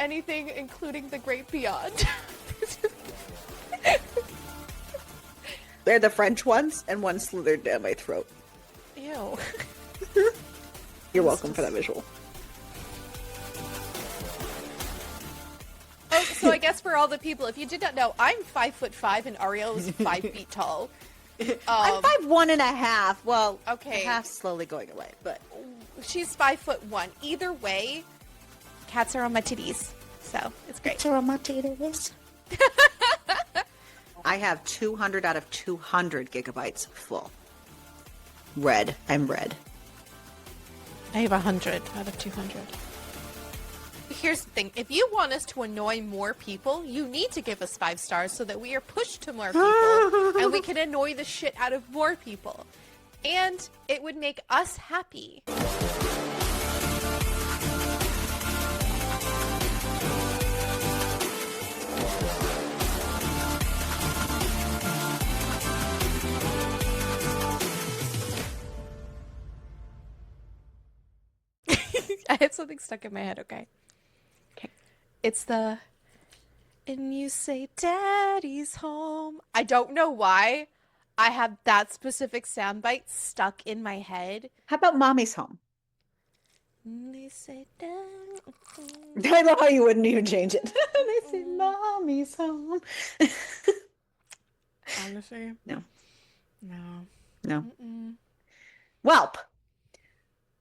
anything, including the great beyond. They're the French ones, and one slithered down my throat. Ew. You're welcome for that visual. Oh, so I guess for all the people, if you did not know, I'm 5'5" and Ariel is 5 feet tall. I'm 5'1.5". Well, okay, the half's slowly going away, but she's 5'1". Either way, cats are on my titties, so it's great. Cats are on my titties. I have 200 out of 200 gigabytes full. Red. I'm red. I have 100 out of 200. Here's the thing. If you want us to annoy more people, you need to give us 5 stars so that we are pushed to more people and we can annoy the shit out of more people. And it would make us happy. I had something stuck in my head, okay? It's the, and you say daddy's home. I don't know why I have that specific soundbite stuck in my head. How about mommy's home? And they say daddy's home. I love how you wouldn't even change it. They say mommy's home. Honestly? No. No. No. Welp.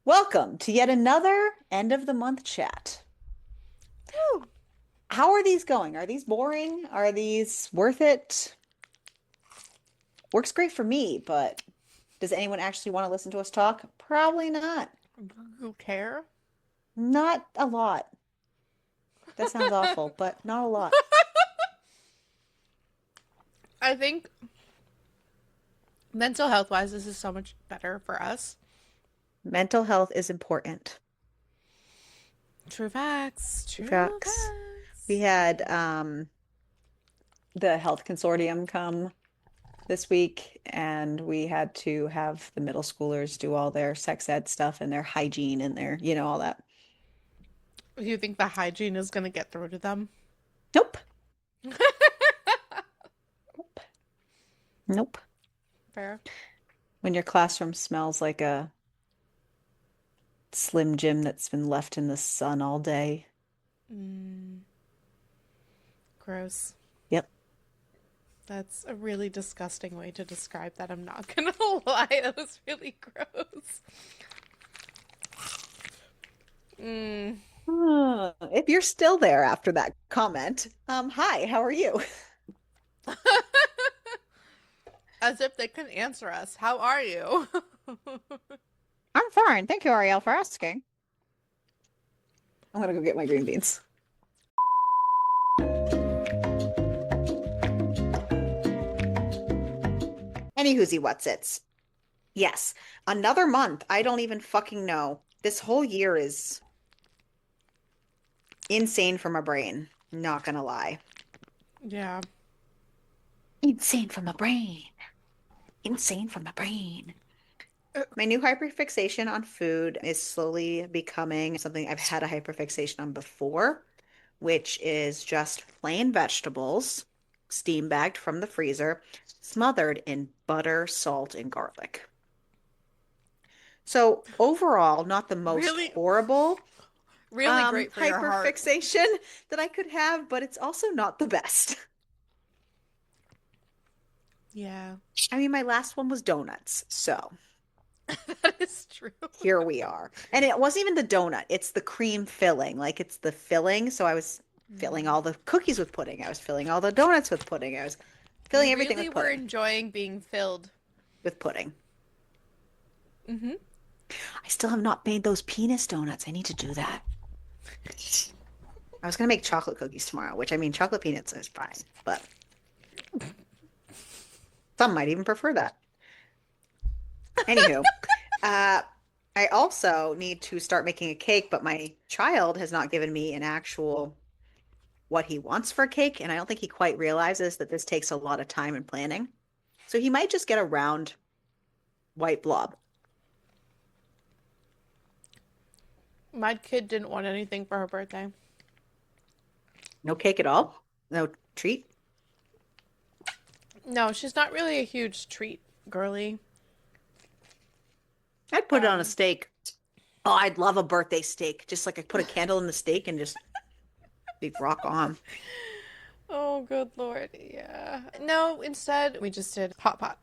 Welcome to yet another end of the month chat. Woo. How are these going? Are these boring? Are these worth it? Works great for me, but does anyone actually want to listen to us talk? Probably not. You care? Not a lot. That sounds awful, but not a lot. I think mental health wise, this is so much better for us. Mental health is important. True facts. True Facts. facts. We had the health consortium come this week, and we had to have the middle schoolers do all their sex ed stuff and their hygiene and their, all that. Do you think the hygiene is going to get through to them? Nope. Nope. Nope. Fair. When your classroom smells like a Slim Jim that's been left in the sun all day. Gross. Yep. That's a really disgusting way to describe that. I'm not gonna lie. That was really gross. If you're still there after that comment, hi, how are you? As if they couldn't answer us. How are you? I'm fine. Thank you, Ariel, for asking. I'm gonna go get my green beans. Anywhoosie whatsits. Yes, another month. I don't even fucking know. This whole year is insane for my brain. Not gonna lie. Yeah. Insane for my brain. Insane for my brain. My new hyperfixation on food is slowly becoming something I've had a hyperfixation on before, which is just plain vegetables, steam bagged from the freezer, smothered in butter, salt, and garlic. So overall, not the most horrible really great for your heart. hyperfixation that I could have, but it's also not the best. Yeah. I mean, my last one was donuts, so that is true. Here we are. And it wasn't even the donut. It's the cream filling. Like, it's the filling. So I was filling all the cookies with pudding. I was filling all the donuts with pudding. I was filling everything with pudding. We're enjoying being filled. With pudding. I still have not made those penis donuts. I need to do that. I was going to make chocolate cookies tomorrow, which, I mean, chocolate peanuts is fine. But some might even prefer that. Anywho, I also need to start making a cake, but my child has not given me an actual what he wants for a cake, and I don't think he quite realizes that this takes a lot of time and planning. So he might just get a round white blob. My kid didn't want anything for her birthday. No cake at all? No treat? No, she's not really a huge treat girly. I'd put it on a Um, steak. Oh, I'd love a birthday steak. Just like I put a candle in the steak and just be rock on. oh, good Lord. Yeah. No, instead, we just did hot pot.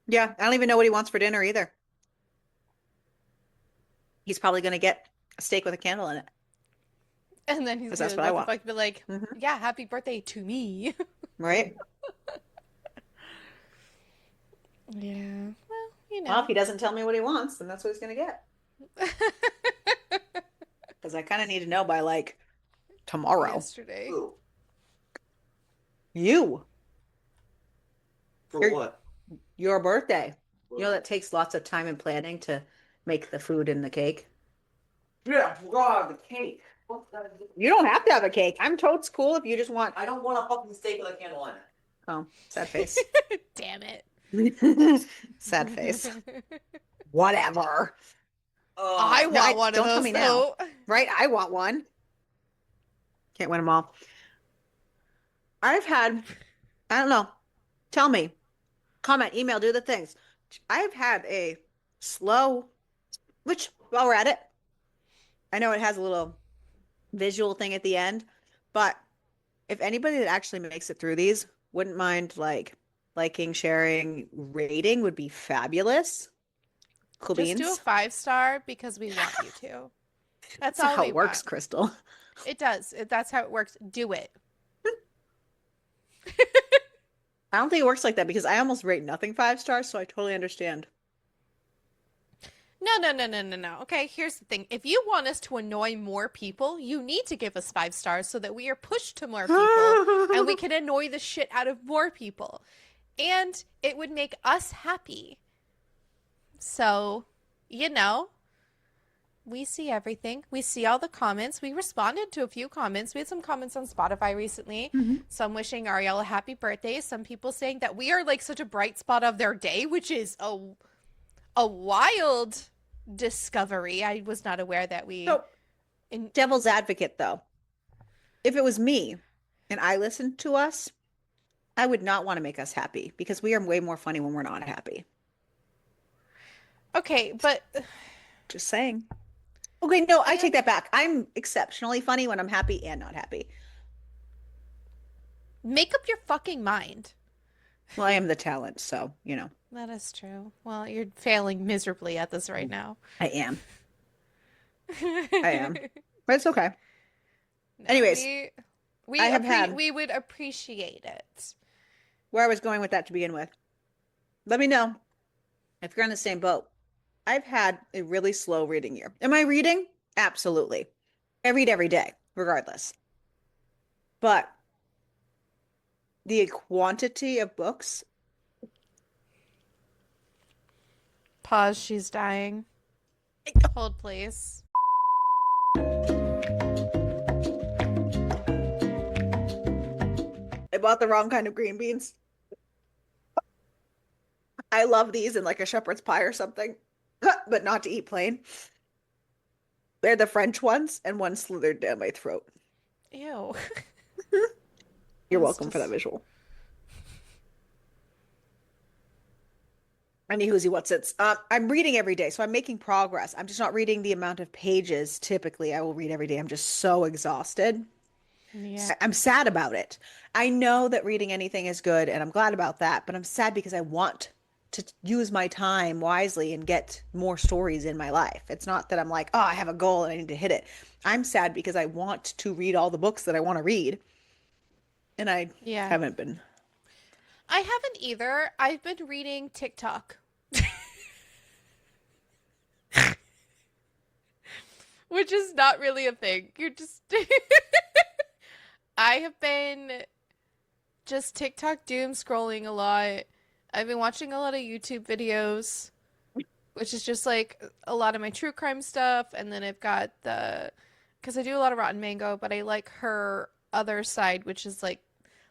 Yeah, I don't even know what he wants for dinner either. He's probably going to get a steak with a candle in it And then he's because that's gonna, what I what the want. fuck, be like, Hmm. yeah, happy birthday to me. Right? Yeah. Well, you Well, if know. he doesn't tell me what he wants, then that's what he's going to get. Because I kind of need to know by like tomorrow. Yesterday. Who? You, For your what? your birthday. You know What? that takes lots of time and planning to make the food and the cake. Yeah, God, the cake. What the- You don't have to have a cake. I'm totes cool if you just want. I don't want a fucking steak with a candle in it. Oh, sad face. Damn it. Sad face. Whatever. I No, want one of don't tell those me now. though. Right? I want one. Can't win them all. I've had, I don't know. Tell me. Comment, email, do the things. I've had a slow, which while we're at it, I know it has a little visual thing at the end, but if anybody that actually makes it through these wouldn't mind like liking, sharing, rating would be fabulous. Cool Just do a beans. 5-star because we want you to. That's That's not all how we it works, want. Crystal. It does. That's how it works. Do it. I don't think it works like that because I almost rate nothing 5 stars, so I totally understand. No, no, no, no, no, no. Okay, here's the thing. If you want us to annoy more people, you need to give us 5 stars so that we are pushed to more people and we can annoy the shit out of more people. And it would make us happy. So, you know, we see everything. We see all the comments. We responded to a few comments. We had some comments on Spotify recently. Mhm. Some wishing Ariel a happy birthday. Some people saying that we are like such a bright spot of their day, which is a wild discovery. I was not aware that we So, in devil's advocate though, if it was me and I listened to us, I would not want to make us happy because we are way more funny when we're not happy. Okay, but Just saying. Okay, no, I take and that back. I'm exceptionally funny when I'm happy and not happy. make up your fucking mind. Well, I am the talent, so, you know, That is true. Well, you're failing miserably at this right now. I am. I am. No, But it's okay. Anyways, I have had we would appreciate it. where I was going with that to begin with. Let me know if you're on the same boat. I've had a really slow reading year. Am I reading? Absolutely. I read every day, regardless. But the quantity of books, Pause, she's dying. Hold, please. I bought the wrong kind of green beans. I love these in like a shepherd's pie or something, but not to eat plain. They're the French ones, and one slithered down my throat. Ew. You're That's welcome for that just visual. Any whoosy what's it's. I'm reading every day, so I'm making progress. I'm just not reading the amount of pages typically I will read every day. I'm just so exhausted. yeah. I'm sad about it. I know that reading anything is good, and I'm glad about that, but I'm sad because I want to use my time wisely and get more stories in my life. It's not that I'm like, oh, I have a goal and I need to hit it. I'm sad because I want to read all the books that I want to read, and I Yeah. haven't been. I haven't either. I've been reading TikTok. Which is not really a thing. You're just I have been just TikTok doom scrolling a lot. I've been watching a lot of YouTube videos, which is just like a lot of my true crime stuff. And then I've got because I do a lot of Rotten Mango, but I like her other side, which is like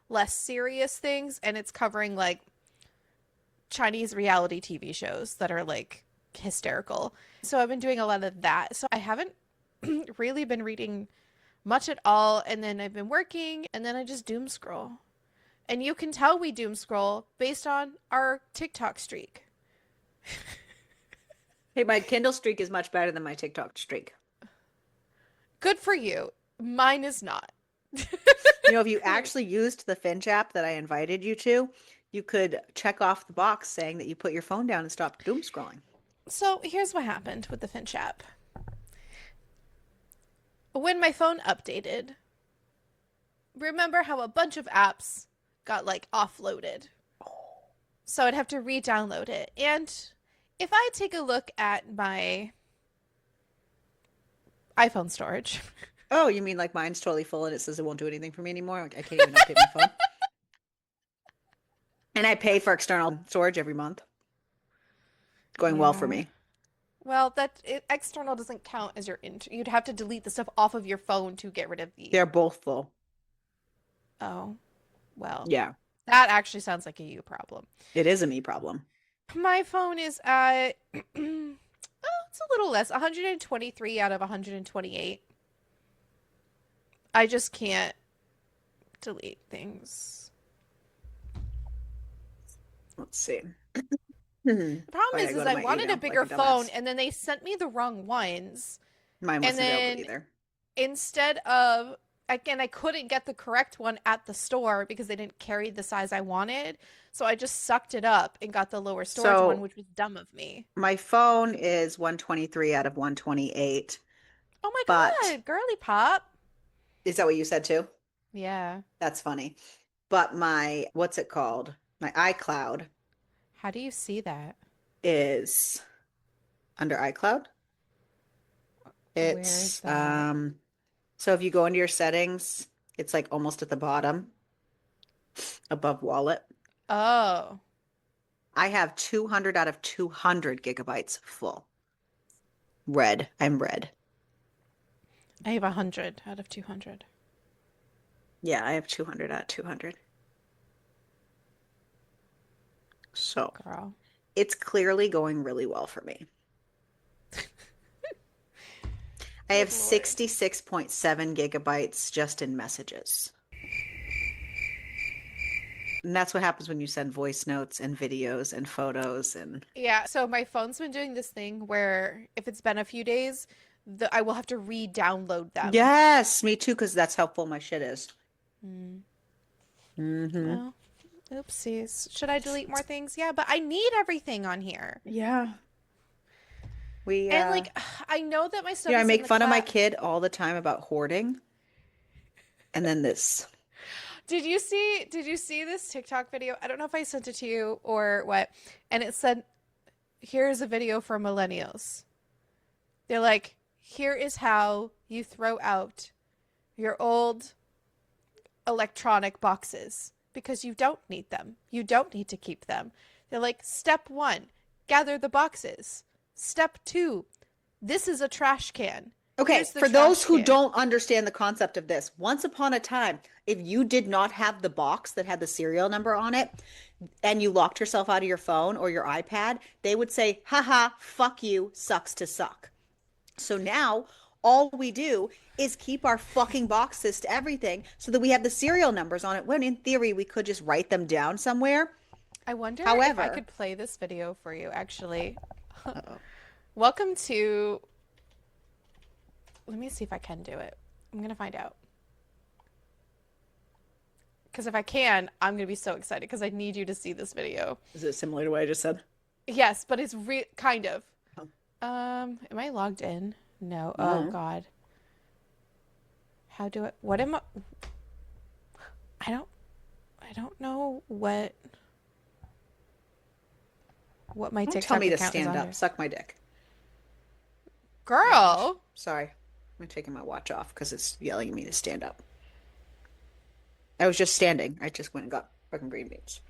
less serious things. And it's covering like Chinese reality TV shows that are like hysterical. So I've been doing a lot of that. So I haven't really been reading much at all. And then I've been working, and then I just doom scroll. And you can tell we doom scroll based on our TikTok streak. Hey, my Kindle streak is much better than my TikTok streak. Good for you. Mine is not. You know, if you actually used the Finch app that I invited you to, you could check off the box saying that you put your phone down and stopped doom scrolling. So here's what happened with the Finch app. When my phone updated, remember how a bunch of apps got like offloaded? So I'd have to re-download it. And if I take a look at my iPhone storage. Oh, you mean like mine's totally full and it says it won't do anything for me anymore? Like I can't even update my phone. And I pay for external storage every month. Going well for me. Well, external doesn't count as your you'd have to delete the stuff off of your phone to get rid of the. They're both full. Oh, well. Yeah. That actually sounds like a you problem. It is a me problem. My phone is at oh, it's a little less, 123 out of 128. I just can't delete things. Let's see. The problem is I wanted a bigger phone, dumbass. and then they sent me the wrong ones. Mine wasn't available either. Instead of, again, I couldn't get the correct one at the store because they didn't carry the size I wanted. So I just sucked it up and got the lower storage one, which was dumb of me. My phone is 123 out of 128. Oh my God, girly pop. Is that what you said too? Yeah. That's funny. But my, what's it called? My iCloud. How do you see that? Is under iCloud. Where is that? So if you go into your settings, it's like almost at the bottom above wallet. Oh. I have 200 out of 200 gigabytes full. Red. I'm red. I have 100 out of 200. Yeah, I have 200 out of 200. So, girl, it's clearly going really well for me. I have 66.7 gigabytes just in messages. And that's what happens when you send voice notes and videos and photos and yeah, so my phone's been doing this thing where if it's been a few days, I will have to re-download them. Yes, me too, because that's how full my shit is. Well, oopsies. Should I delete more things? Yeah, but I need everything on here. Yeah. And like, I know that my stuff I is make in the fun of my kid all the time about hoarding. And then this. Did you see this TikTok video? I don't know if I sent it to you or what. And it said, here's a video for millennials. They're like, here is how you throw out your old electronic boxes because you don't need them. You don't need to keep them. They're like, step 1, gather the boxes. Step 2, this is a trash can. Okay, for those who don't understand the concept of this, once upon a time, if you did not have the box that had the serial number on it and you locked yourself out of your phone or your iPad, they would say, haha, fuck you, sucks to suck. So now all we do is keep our fucking boxes to everything so that we have the serial numbers on it, when in theory we could just write them down somewhere. I wonder if I could play this video for you, actually. Welcome to... Let me see if I can do it. I'm going to find out. Because if I can, I'm going to be so excited because I need you to see this video. Is it similar to what I just said? Yes, but it's kind of. Oh. Am I logged in? No. Oh, God. How do I... What am I... I don't know what my TikTok tell me to account is stand on up. here. Suck my dick. Girl! Sorry. I'm taking my watch off because it's yelling at me to stand up. I was just standing. I just went and got fucking green beans.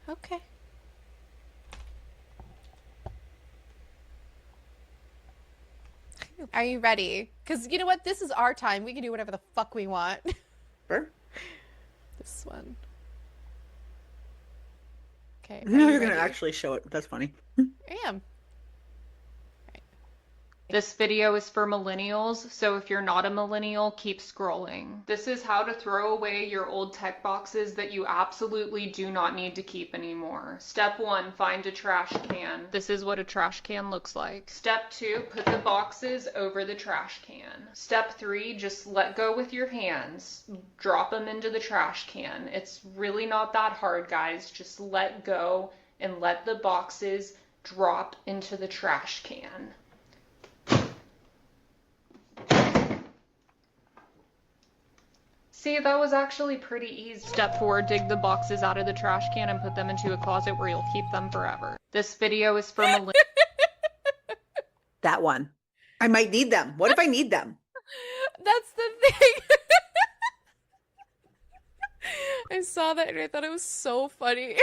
Okay. Are you ready? Because you know what? This is our time. We can do whatever the fuck we want. Sure. This one. Okay. You're going to actually show it. That's funny. I am. Right. This video is for millennials, so if you're not a millennial, keep scrolling. This is how to throw away your old tech boxes that you absolutely do not need to keep anymore. Step 1, find a trash can. This is what a trash can looks like. Step 2, put the boxes over the trash can. Step 3, just let go with your hands. Drop them into the trash can. It's really not that hard, guys. Just let go and let the boxes drop into the trash can. See, that was actually pretty easy. Step 4, dig the boxes out of the trash can and put them into a closet where you'll keep them forever. This video is for That one. I might need them. What if I need them? That's the thing. I saw that and I thought it was so funny.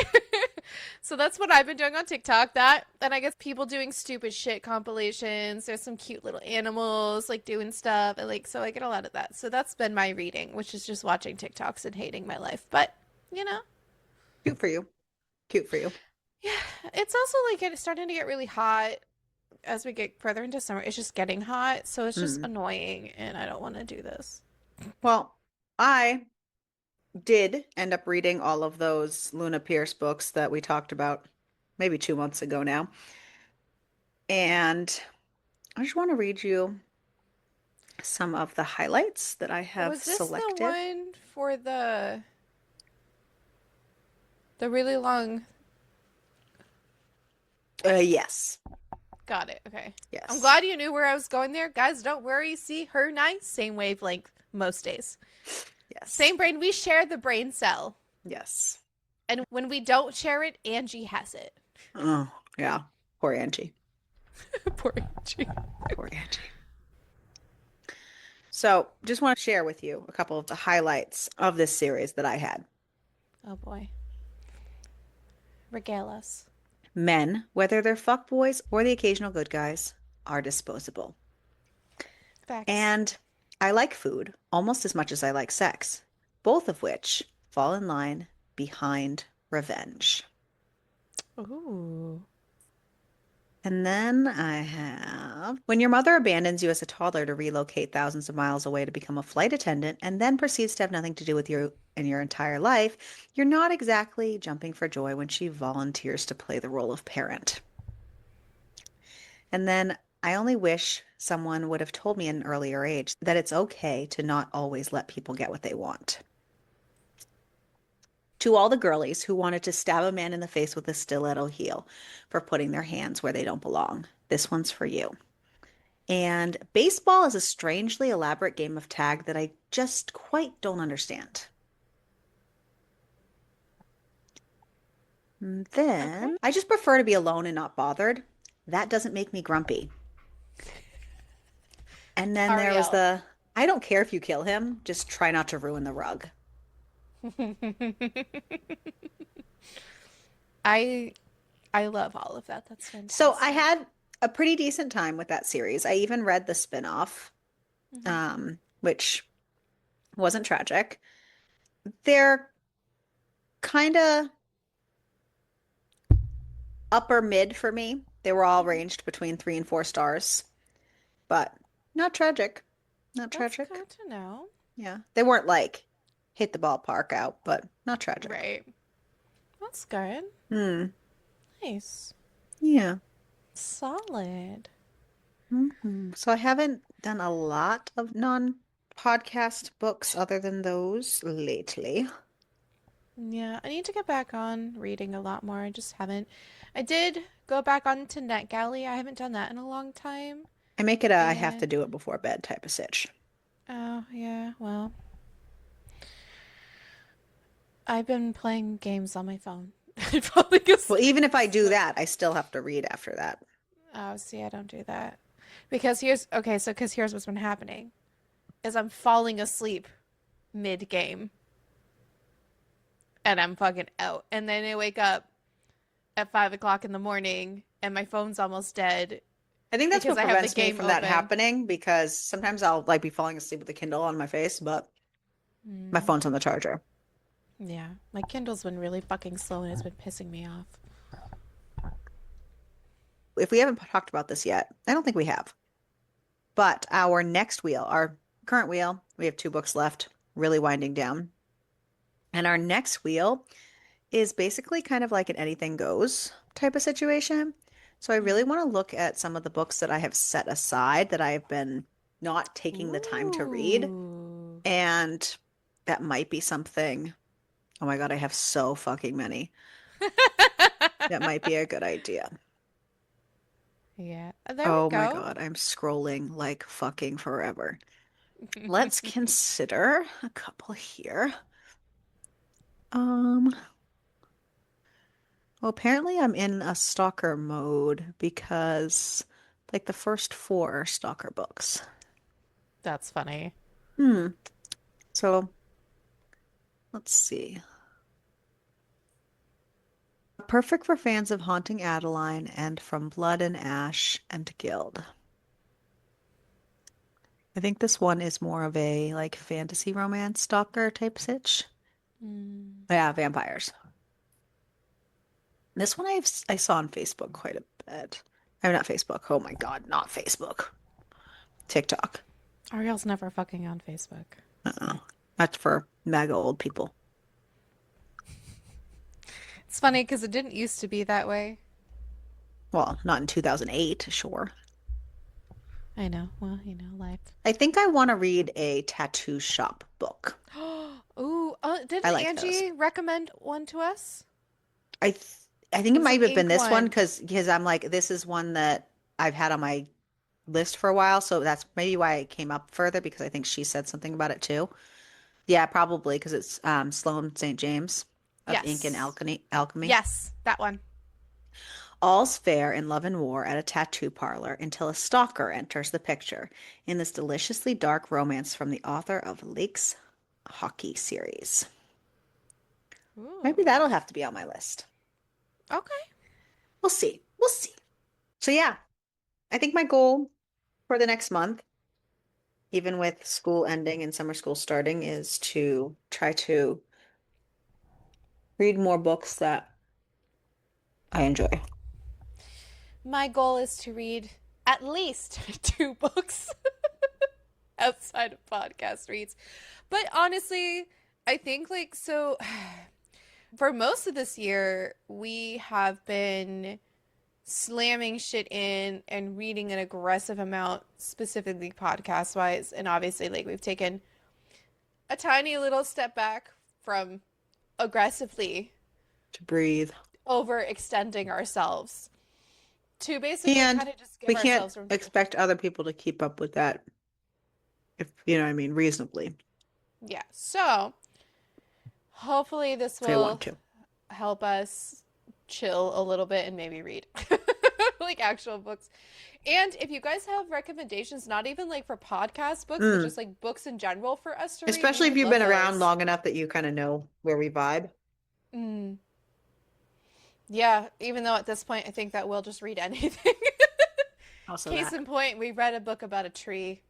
So that's what I've been doing on TikTok. That, and I guess people doing stupid shit compilations. There's some cute little animals like doing stuff. And like, so I get a lot of that. So that's been my reading, which is just watching TikToks and hating my life. But, you know. Cute for you. Cute for you. Yeah. It's also like it's starting to get really hot as we get further into summer. It's just getting hot. So it's just annoying and I don't want to do this. Well, I did end up reading all of those Luna Pierce books that we talked about maybe 2 months ago now. And I just want to read you some of the highlights that I have Was this selected. the one for the really long? Yes. Got it. Okay. Yes. I'm glad you knew where I was going there. Guys, don't worry. See, her and I, same wavelength most days. Yes. Same brain. We share the brain cell. Yes. And when we don't share it, Angie has it. Oh, yeah. Poor Angie. Poor Angie. Poor Angie. So, just want to share with you a couple of the highlights of this series that I had. Oh boy. Regale us. Men, whether they're fuckboys or the occasional good guys, are disposable. Facts. And I like food almost as much as I like sex, both of which fall in line behind revenge. Ooh. And then I have, when your mother abandons you as a toddler to relocate thousands of miles away to become a flight attendant and then proceeds to have nothing to do with you in your entire life, you're not exactly jumping for joy when she volunteers to play the role of parent. And then I only wish someone would have told me at an earlier age that it's okay to not always let people get what they want. To all the girlies who wanted to stab a man in the face with a stiletto heel for putting their hands where they don't belong, this one's for you. And baseball is a strangely elaborate game of tag that I just quite don't understand. And then I just prefer to be alone and not bothered. That doesn't make me grumpy. And then there was the, I don't care if you kill him, just try not to ruin the rug. I love all of that. That's fantastic. So I had a pretty decent time with that series. I even read the spin-off, which wasn't tragic. They're kind of upper mid for me. They were all ranged between 3 and 4 stars, but not tragic. Not tragic. That's good to know. Yeah. They weren't like hit the ballpark out, but not tragic. Right. That's good. Nice. Yeah. Solid. So I haven't done a lot of non-podcast books other than those lately. Yeah, I need to get back on reading a lot more. I just haven't. I did go back onto NetGalley. I haven't done that in a long time. I make it a I have to do it before bed type of sitch. Oh, yeah, well. I've been playing games on my phone. Well, even if I do that, I still have to read after that. Oh, see, I don't do that. Because here's what's been happening. Is I'm falling asleep mid-game. And I'm fucking out. And then I wake up at 5 o'clock in the morning and my phone's almost dead. I think that's what because I have the prevents me game from that open. happening, because sometimes I'll like be falling asleep with the Kindle on my face, but my phone's on the charger. Yeah, my Kindle's been really fucking slow and it's been pissing me off. If we haven't talked about this yet, I don't think we have. But our next wheel, our current wheel, we have 2 books left, really winding down. And our next wheel is basically kind of like an anything goes type of situation. So I really want to look at some of the books that I have set aside that I have been not taking the time to read. Ooh. And that might be something. Oh my God, I have so fucking many. That might be a good idea. Yeah. There we Oh my go. God, I'm scrolling like fucking forever. Let's consider a couple here. Well, apparently I'm in a stalker mode because like the first 4 are stalker books. That's funny. So let's see. Perfect for fans of Haunting Adeline and From Blood and Ash and Guild. I think this one is more of a like fantasy romance stalker type sitch. Yeah, vampires. This one I saw on Facebook quite a bit. I'm not Facebook. Oh my God, not Facebook. TikTok. Ariel's never fucking on Facebook. That's for mega old people. It's funny because it didn't used to be that way. Well, not in 2008, sure. I know. Well, life. I think I want to read a tattoo shop book. Ooh, I didn't like those. Angie recommend one to us? I th I think It it was might an have been ink this one one. because I'm like, this is one that I've had on my list for a while, so that's maybe why it came up further because I think she said something about it too. Yeah, probably because it's Sloane St. James of Ink and Yes. Alchemy. Yes, that one. All's fair in love and war at a tattoo parlor until a stalker enters the picture in this deliciously dark romance from the author of Lake's Hockey series. Maybe Ooh. that'll have to be on my list. Okay. We'll see. We'll see. So yeah, I think my goal for the next month, even with school ending and summer school starting, is to try to read more books that I enjoy. My goal is to read at least 2 books outside of podcast reads. But honestly, I think like so for most of this year, we have been slamming shit in and reading an aggressive amount, specifically podcast wise. And obviously, like, we've taken a tiny little step back from aggressively To breathe. overextending ourselves to basically And kind of just give we can't ourselves room to. expect other people to keep up with that, if you know what I mean, reasonably, Yeah. So hopefully, this if they want will to. help us chill a little bit and maybe read like actual books. And if you guys have recommendations, not even like for podcast books, but just like books in general for us to read, we Especially if would you've love been around those. long enough that you kind of know where we vibe. Mm. Yeah, even though at this point I think that we'll just read anything. Also, Case that in point, we read a book about a tree.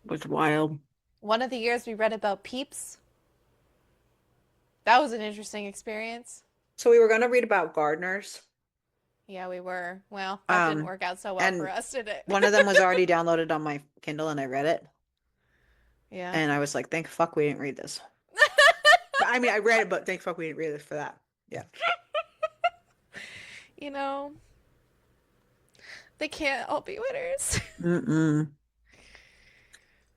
was wild. One of the years we read about peeps. That was an interesting experience. So we were going to read about gardeners. Yeah, we were. Well, that didn't work out so well for And us, did it? one of them was already downloaded on my Kindle and I read it. Yeah. And I was like, thank fuck we didn't read this. I mean, I read it, but thank fuck we didn't read this for that. Yeah. You know, they can't all be winners. Mm-mm.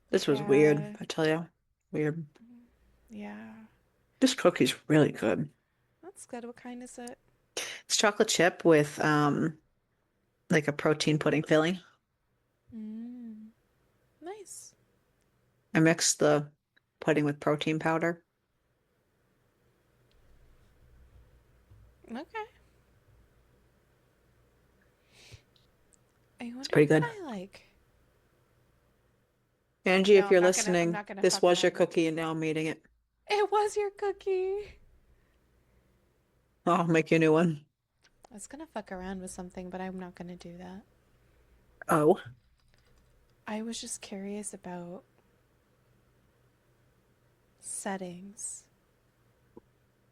This was weird, Yeah. I tell you. Weird. Yeah. This cookie's really good. That's good. What kind is it? It's chocolate chip with like a protein pudding filling. Nice. I mixed the pudding with protein powder. Okay. I wonder pretty what good. I like. Angie, No, if you're I'm listening, not gonna this fuck was your around with cookie and now I'm eating it. It was your cookie. I'll make you a new one. I was gonna fuck around with something, but I'm not gonna do that. Oh. I was just curious about settings.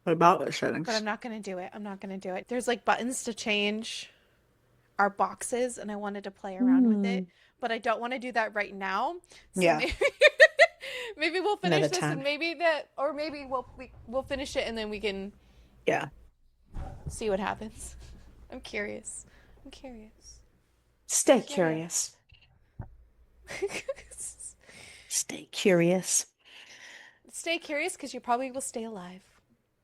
What about the settings? But I'm not gonna do it. I'm not gonna do it. There's like buttons to change our boxes and I wanted to play around with it, but I don't want to do that right now. So Yeah. maybe maybe we'll finish Another this time. and maybe we'll finish it and then we can Yeah. see what happens. I'm curious. I'm curious. Stay Yeah. curious. Stay curious. Stay curious because you probably will stay alive.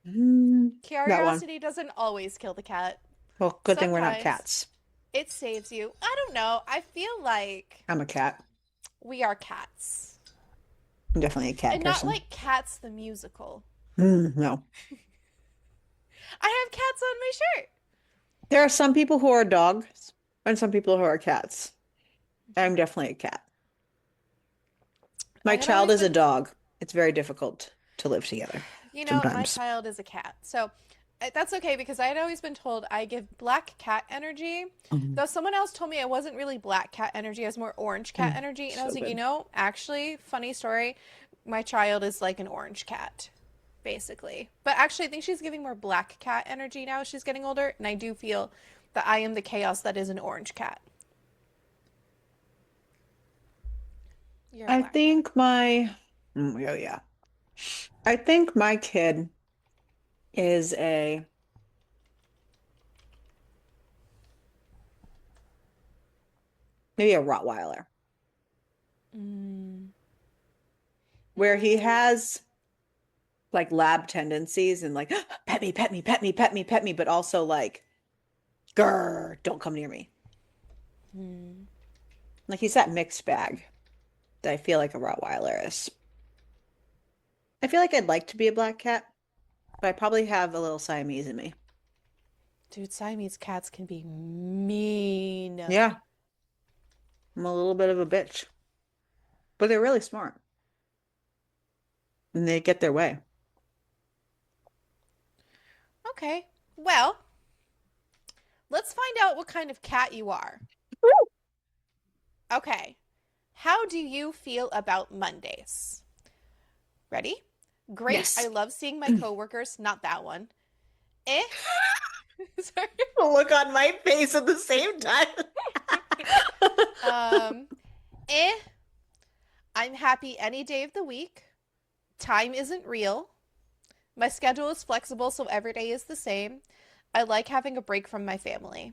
That one. Curiosity doesn't always kill the cat. Well, good thing we're not Sometimes cats. it saves you. I don't know. I feel like I'm a cat. we are cats. I'm definitely a cat And person. not like Cats the musical. No. I have cats on my shirt. There are some people who are dogs and some people who are cats. I'm definitely a cat. My I had child always is a been- dog. It's very difficult to live together. You know, my sometimes. child is a cat. So that's okay because I had always been told I give black cat energy. Though someone else told me I wasn't really black cat energy, I was more orange cat energy. And I was so like, good. you know, actually, funny story, my child is like an orange cat, basically. But actually, I think she's giving more black cat energy now as she's getting older. And I do feel that I am the chaos that is an orange cat. You're a I black think my, oh yeah. I think my kid is maybe a Rottweiler, where he has like lab tendencies and like, pet me, pet me, pet me, pet me, pet me, but also like, grr, don't come near me. Like he's that mixed bag that I feel like a Rottweiler is. I feel like I'd like to be a black cat, but I probably have a little Siamese in me. Dude, Siamese cats can be mean. Yeah, I'm a little bit of a bitch, but they're really smart and they get their way. Okay. Well, let's find out what kind of cat you are. Okay. How do you feel about Mondays? Ready? Great. Yes. I love seeing my coworkers. Not that one. Eh? Sorry. Look on my face at the same time. Eh? I'm happy any day of the week. Time isn't real. My schedule is flexible, so every day is the same. I like having a break from my family.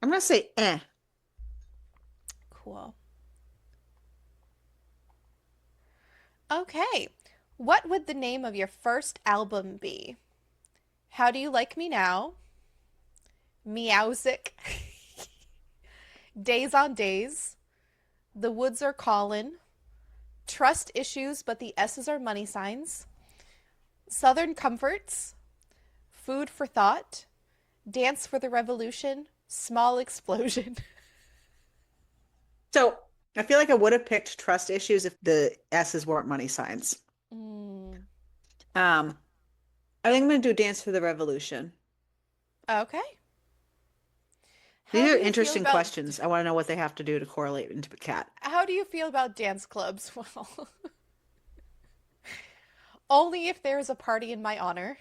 I'm gonna say eh. Cool. Okay. What would the name of your first album be? How Do You Like Me Now? Meowsic. Days on Days. The Woods Are Callin'. Trust Issues, but the S's are money signs. Southern Comforts. Food for Thought. Dance for the Revolution. Small Explosion. So I feel like I would have picked trust issues if the S's weren't money signs. I think I'm gonna do Dance for the Revolution. Okay. These How are do you feel interesting about- questions. I want to know what they have to do to correlate into a cat. How do you feel about dance clubs? Well, only if there is a party in my honor.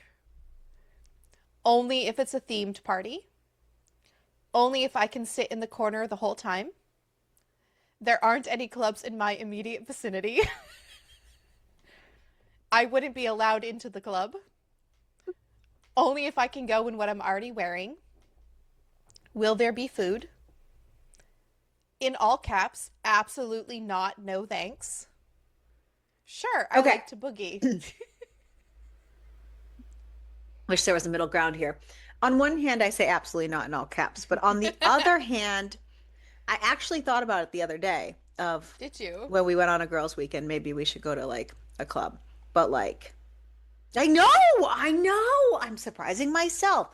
Only if it's a themed party. Only if I can sit in the corner the whole time. There aren't any clubs in my immediate vicinity. I wouldn't be allowed into the club. Only if I can go in what I'm already wearing. Will there be food? In all caps, absolutely not, no thanks. Sure, I Okay. like to boogie. Wish there was a middle ground here. On one hand, I say absolutely not in all caps, but on the other hand, I actually thought about it the other day of Did you? when we went on a girls' weekend, maybe we should go to like a club. But like, I know, I'm surprising myself.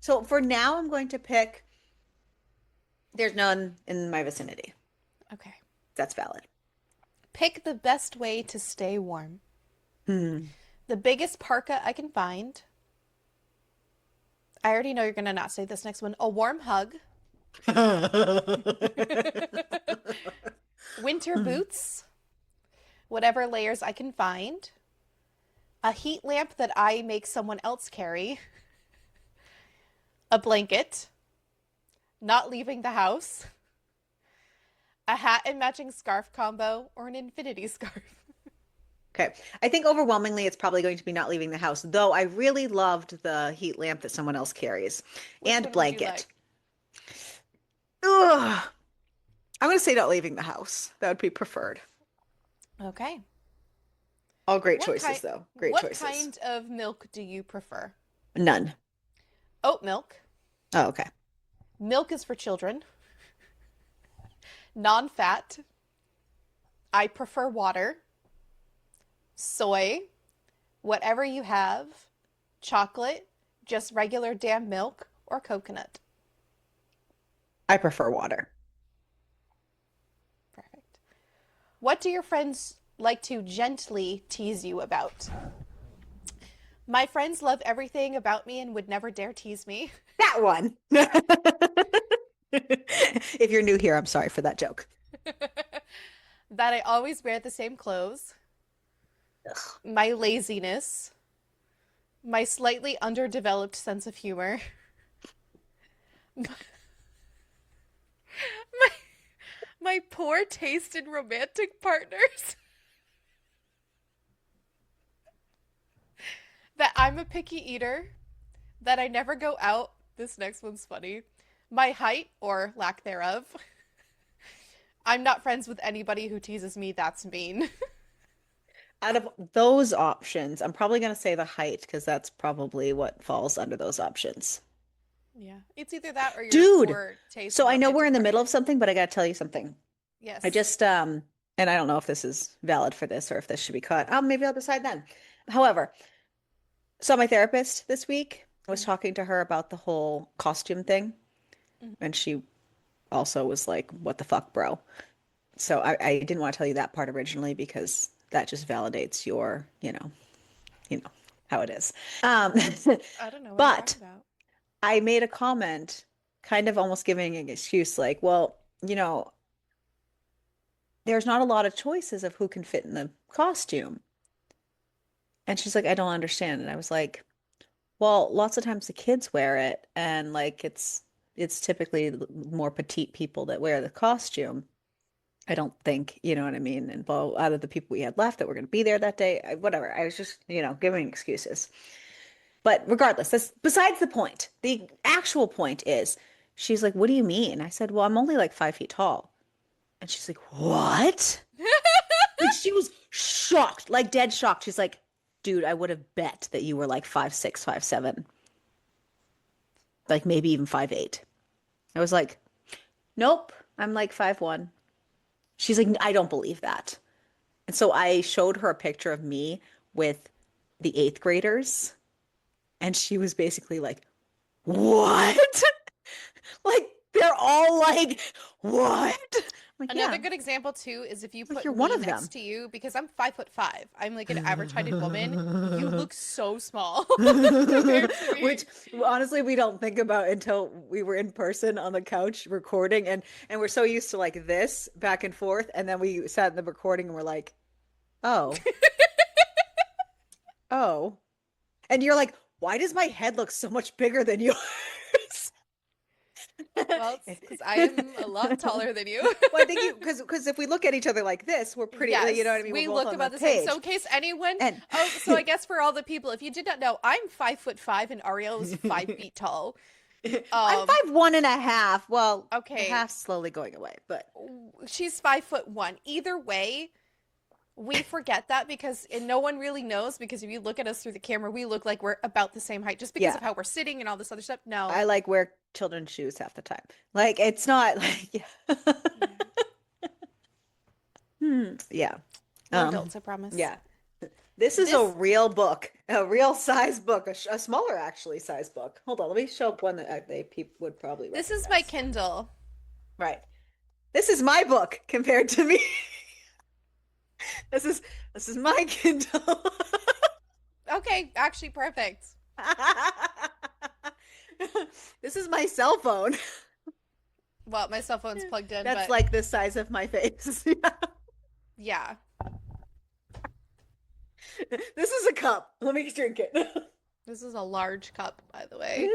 So for now, I'm going to pick, there's none in my vicinity. Okay. That's valid. Pick the best way to stay warm. Hmm. The biggest parka I can find. I already know you're going to not say this next one. A warm hug. Winter boots. Whatever layers I can find. A heat lamp that I make someone else carry. A blanket. not leaving the house, a hat and matching scarf combo, or an infinity scarf. Okay. I think overwhelmingly it's probably going to be not leaving the house, though I really loved the heat lamp that someone else carries Which and one would you blanket. like? Ugh. I'm going to say not leaving the house. That would be preferred. Okay. All great What choices, kind, though. Great what choices. kind of milk do you prefer? None. Oat milk. Oh, okay. Milk is for children. Non-fat. I prefer water. Soy. Whatever you have. Chocolate. Just regular damn milk or coconut. I prefer water. Perfect. What do your friends like to gently tease you about? My friends love everything about me and would never dare tease me. That one. If you're new here, I'm sorry for that joke. That I always wear the same clothes. Ugh. My laziness. My slightly underdeveloped sense of humor. My, my poor taste in romantic partners. That I'm a picky eater. That I never go out. This next one's funny. My height, or lack thereof. I'm not friends with anybody who teases me. That's mean. Out of those options, I'm probably going to say the height because that's probably what falls under those options. Yeah. It's either that or your Dude, poor taste so in I know we're in romantic the middle of partners. something, but I got to tell you something. Yes. I just and I don't know if this is valid for this or if this should be cut. Maybe I'll decide then. However, so my therapist this week, I was talking to her about the whole costume thing, Mhm. and she also was like, "What the fuck, bro?" So I didn't want to tell you that part originally because that just validates your, how it is. I don't know what you're But talking about. I made a comment, kind of almost giving an excuse, like, well, there's not a lot of choices of who can fit in the costume. And she's like, I don't understand. And I was like, well, lots of times the kids wear it, and like it's typically more petite people that wear the costume. I don't think, you know what I mean? And well, out of the people we had left that were going to be there that day, whatever. I was just, giving excuses. But regardless, that's besides the point. The actual point is, she's like, what do you mean? I said, well, I'm only like 5 feet tall. And she's like, what? Like she was shocked, like dead shocked. She's like, dude, I would have bet that you were like 5'6", 5'7", like maybe even 5'8". I was like, nope, I'm like 5'1". She's like, I don't believe that. And so I showed her a picture of me with the 8th graders, and she was basically like, what? Like they're all like, what? I'm like, Another yeah, good example too is if you like put you're me one of next them. to you, because I'm 5'5". I'm like an average heighted woman. You look so small compared to me. Which honestly we don't think about until we were in person on the couch recording, and we're so used to like this back and forth, and then we sat in the recording and we're like, oh, oh. And you're like, why does my head look so much bigger than yours? Well, it's because I am a lot taller than you. Well, I think because if we look at each other like this, we're pretty, Yes, you know what I mean? we We're both look on about the the same. page. So in case anyone, And so I guess for all the people, if you did not know, I'm 5'5" and Ariel is 5 feet tall. I'm 5'1.5". Well, the Okay. half's slowly going away, but She's 5'1". Either way, we forget that and no one really knows, because if you look at us through the camera, we look like we're about the same height just because Yeah. of how we're sitting and all this other stuff. No. I like wear children's shoes half the time. Like it's not like yeah. Yeah. We're adults, I promise. Yeah. This is a real book, a real size book, a smaller actually size book. Hold on, let me show up one that people would probably This recognize. is my Kindle. Right. This is my book compared to me. This is my Kindle. Okay, actually perfect. This is my cell phone. Well, my cell phone's plugged in, That's but like the size of my face. yeah. This is a cup. Let me drink it. This is a large cup, by the way.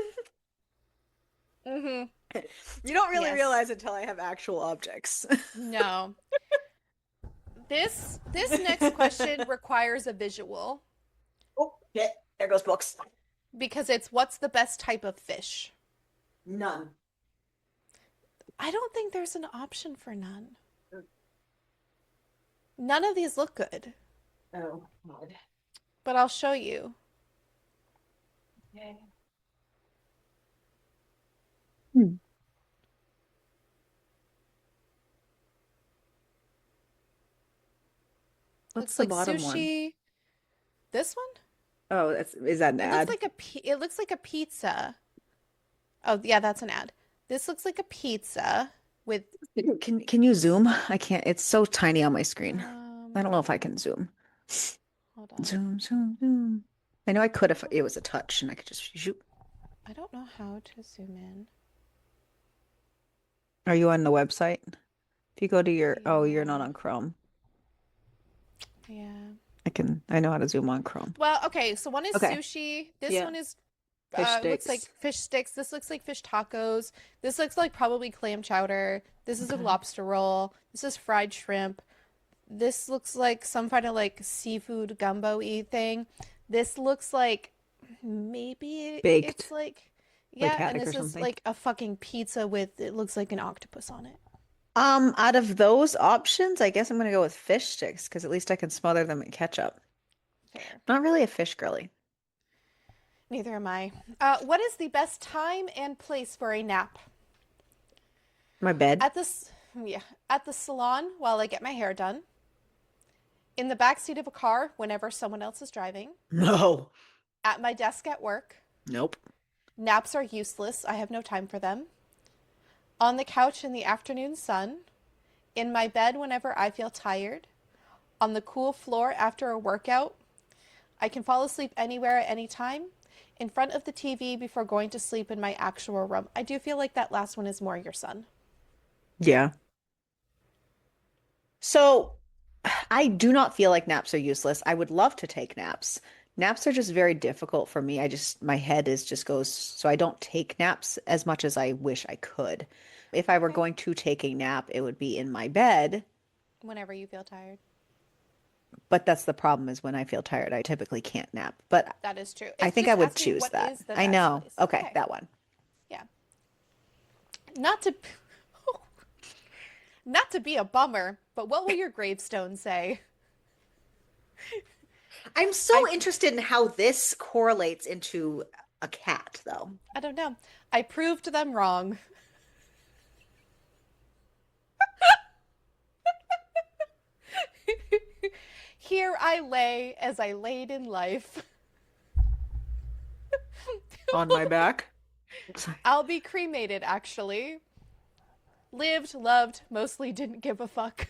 Mm-hmm. You don't really Yes. realize until I have actual objects. No. This next question requires a visual Oh, shit. There goes books. because it's what's the best type of fish? None. I don't think there's an option for none. None of these look good, Oh, God. but I'll show you. Okay. What's Looks the like bottom one? sushi. This one? Oh, is that an It ad? looks like it looks like a pizza. Oh, yeah, that's an ad. This looks like a pizza with Can you zoom? I can't. It's so tiny on my screen. I um don't know if I can zoom. hold on. Zoom, zoom, zoom. I know I could if it was a touch and I could just shoot. I don't know how to zoom in. Are you on the website? If you go to your, oh, you're not Yeah. on Chrome. Yeah. I know how to zoom on Chrome. Well, okay, so one is Okay. sushi. This Yeah. one is Fish looks like sticks. fish sticks. This looks like fish tacos. This looks like probably clam chowder. This is a Okay. lobster roll. This is fried shrimp. This looks like some kind of like seafood gumbo-y thing. This looks like maybe Baked. it's like Like yeah, and haddock or this is something. like a fucking pizza with it looks like an octopus on it. Out of those options, I guess I'm gonna go with fish sticks because at least I can smother them in ketchup. Fair. Not really a fish girly. Neither am I. What is the best time and place for a nap? My bed. At the salon while I get my hair done. In the back seat of a car whenever someone else is driving. No. At my desk at work. Nope. Naps are useless. I have no time for them. On the couch in the afternoon sun. In my bed whenever I feel tired. On the cool floor after a workout. I can fall asleep anywhere at any time. In front of the TV before going to sleep in my actual room. I do feel like that last one is more your son. Yeah. So I do not feel like naps are useless. I would love to take naps. Naps are just very difficult for me. My head is just goes, so I don't take naps as much as I wish I could. If I were Okay. going to take a nap, it would be in my bed. Whenever you feel tired. But that's the problem is when I feel tired, I typically can't nap. But That is true. I It's think just I would asking choose what that. is the I best know. place. Okay, that one. Yeah. Not to not to be a bummer, but what will your gravestone say? I'm so interested in how this correlates into a cat, though. I don't know. I proved them wrong. Here I lay as I laid in life. On my back. I'll be cremated, actually. Lived, loved, mostly didn't give a fuck.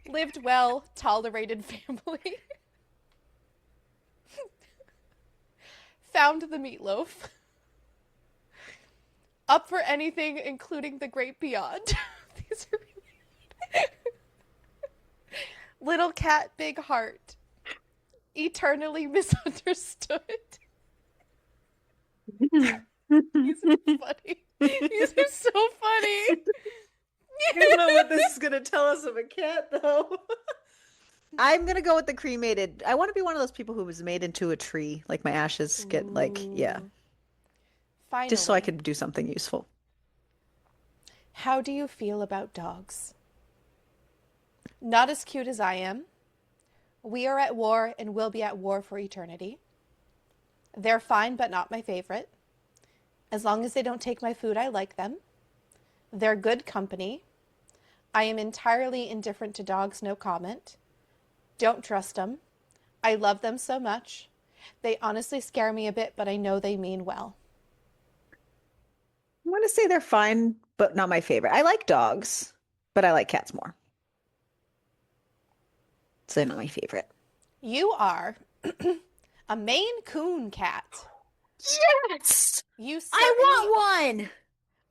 Lived well, tolerated family. Found the meatloaf. Up for anything, including the great beyond. These are really Little cat, big heart. Eternally misunderstood. These are funny. These are so funny. I don't know what this is going to tell us of a cat, though. I'm going to go with the cremated. I want to be one of those people who was made into a tree. Like my ashes get yeah. Ooh. Finally. Just so I could do something useful. How do you feel about dogs? Not as cute as I am. We are at war and will be at war for eternity. They're fine, but not my favorite. As long as they don't take my food, I like them. They're good company. I am entirely indifferent to dogs, no comment. Don't trust them. I love them so much. They honestly scare me a bit, but I know they mean well. I'm going to say they're fine, but not my favorite. I like dogs, but I like cats more. So they're not my favorite. You are a Maine Coon cat. Yes! You I want one!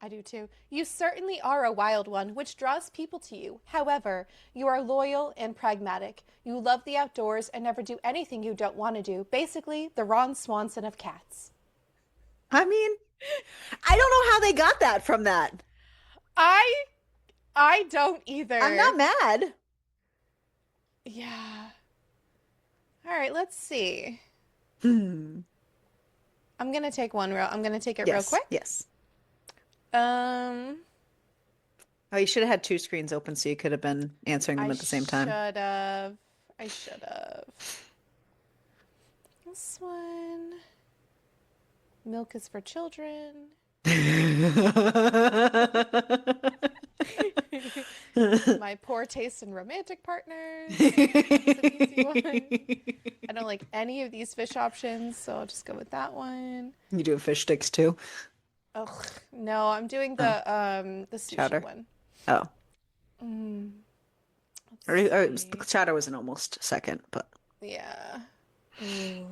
I do too. You certainly are a wild one, which draws people to you. However, you are loyal and pragmatic. You love the outdoors and never do anything you don't want to do. Basically, the Ron Swanson of cats. I mean, I don't know how they got that from that. I don't either. I'm not mad. Yeah. All right, let's see. Hmm. I'm gonna take it real Yes, quick. yes. Um, Oh, you should have had two screens open so you could have been answering them I at the same time. should have. I should have. This one. Milk is for children. My poor taste in romantic partners. It's an easy one. I don't like any of these fish options, so I'll just go with that one. You do fish sticks too? Ugh, no, I'm doing Oh, the sushi chowder. one. Oh. Mm, Or see. chowder was an almost second, but Yeah. Ooh.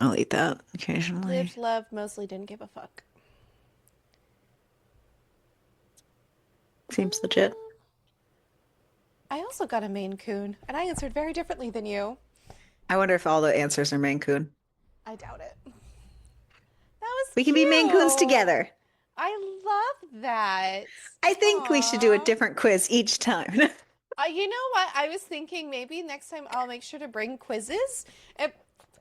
I'll eat that occasionally. Lived, loved, mostly didn't give a fuck. Seems legit. I also got a Maine Coon, and I answered very differently than you. I wonder if all the answers are Maine Coon. I doubt it. That was We can be Maine Coons cute. together. I love that. I think we should do a Aw. different quiz each time. You know what? I was thinking maybe next time I'll make sure to bring quizzes, and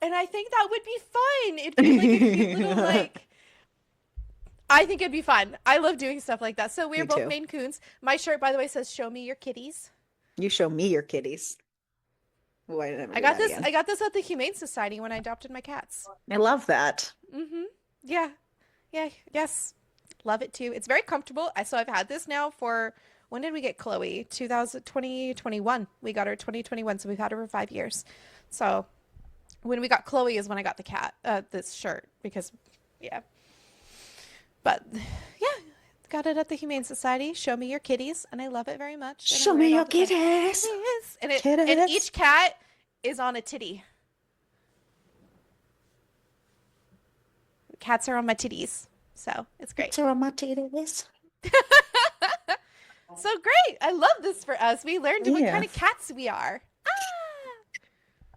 I think that would be fun. It'd be like a cute little like. I think it'd be fun. I love doing stuff like that. So we're Me both too. Maine Coons. My shirt, by the way, says "Show me your kitties." You show me your kitties. Oh, I never I do got that this. again. I got this at the Humane Society when I adopted my cats. I love that. Mm-hmm. Yeah. Yeah. Yes. Love it too. It's very comfortable. So I've had this now for, when did we get Chloe? 2021. We got her 2021. So we've had her for 5 years. So when we got Chloe is when I got the cat, this shirt because, yeah. But yeah, got it at the Humane Society. Show me your kitties, and I love it very much. And I Show wear me it all your the time. kitties. Yes. And Kitties. each cat is on a titty. Cats are on my titties. So it's great. So on my titties. So great. I love this for us. We learned what Yeah. kind of cats we are. Ah!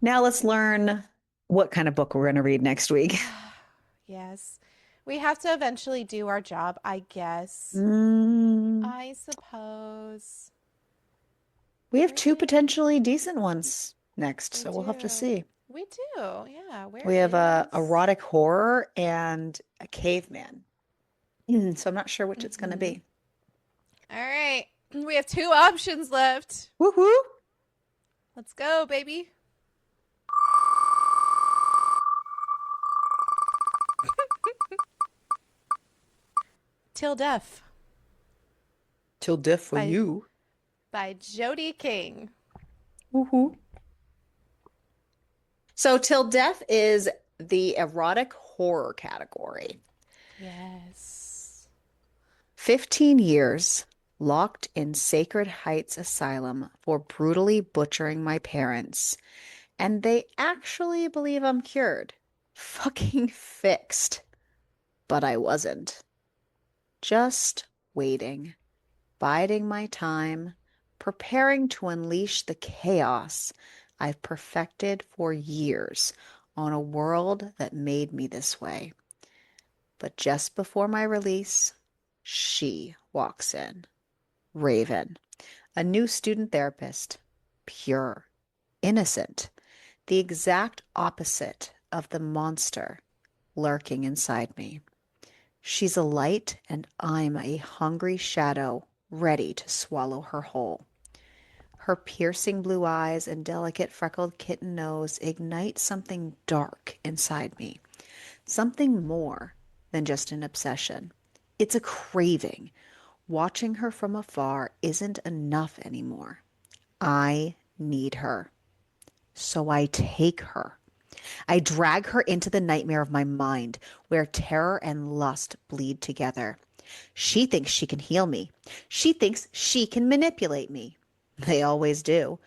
Now let's learn what kind of book we're going to read next week. Yes. We have to eventually do our job, I guess. Mm, I suppose. we have Where two did- potentially decent ones next, We so we'll have to do. see. We do. Yeah. Where We have a is- erotic horror and a caveman. So I'm not sure which it's going to be. All right. We have 2 options left. Woohoo! Let's go, baby. Till Death Till death for By- you. by Jody King. Woohoo! So Till Death is the erotic horror category. Yes. 15 years locked in Sacred Heights Asylum for brutally butchering my parents. And they actually believe I'm cured. Fucking fixed. But I wasn't. Just waiting, biding my time, preparing to unleash the chaos I've perfected for years on a world that made me this way. But just before my release, she walks in. Raven, a new student therapist, pure, innocent, the exact opposite of the monster lurking inside me. She's a light and I'm a hungry shadow ready to swallow her whole. Her piercing blue eyes and delicate freckled kitten nose ignite something dark inside me, something more than just an obsession. It's a craving. Watching her from afar isn't enough anymore. I need her. So I take her. I drag her into the nightmare of my mind, where terror and lust bleed together. She thinks she can heal me. She thinks she can manipulate me. They always do.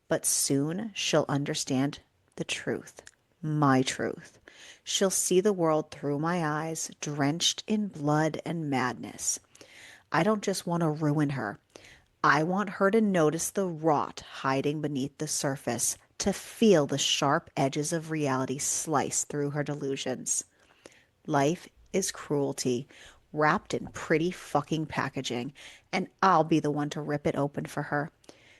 But soon she'll understand the truth, my truth. She'll see the world through my eyes, drenched in blood and madness. I don't just want to ruin her. I want her to notice the rot hiding beneath the surface, to feel the sharp edges of reality slice through her delusions. Life is cruelty, wrapped in pretty fucking packaging, and I'll be the one to rip it open for her.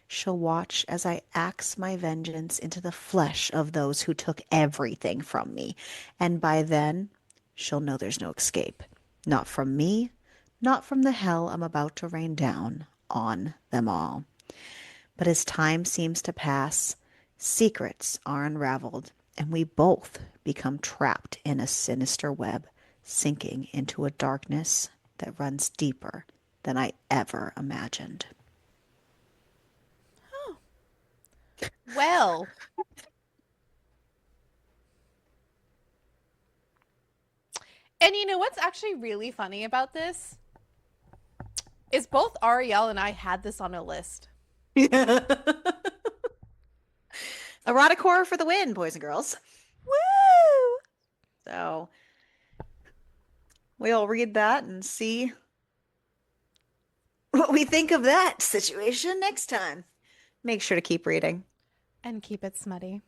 She'll watch as I axe my vengeance into the flesh of those who took everything from me, and by then, she'll know there's no escape. Not from me, not from the hell I'm about to rain down on them all. But as time seems to pass, secrets are unraveled, and we both become trapped in a sinister web, sinking into a darkness that runs deeper than I ever imagined. Well, and you know what's actually really funny about this? Is both Ariel and I had this on a list. Erotic horror for the win, boys and girls. Woo! So we'll read that and see what we think of that situation next time. Make sure to keep reading. And keep it smutty.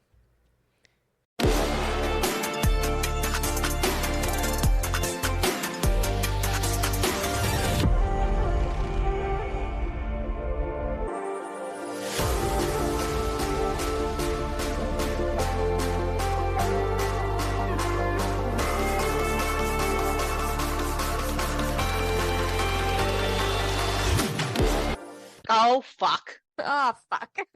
Oh, fuck. Oh, fuck.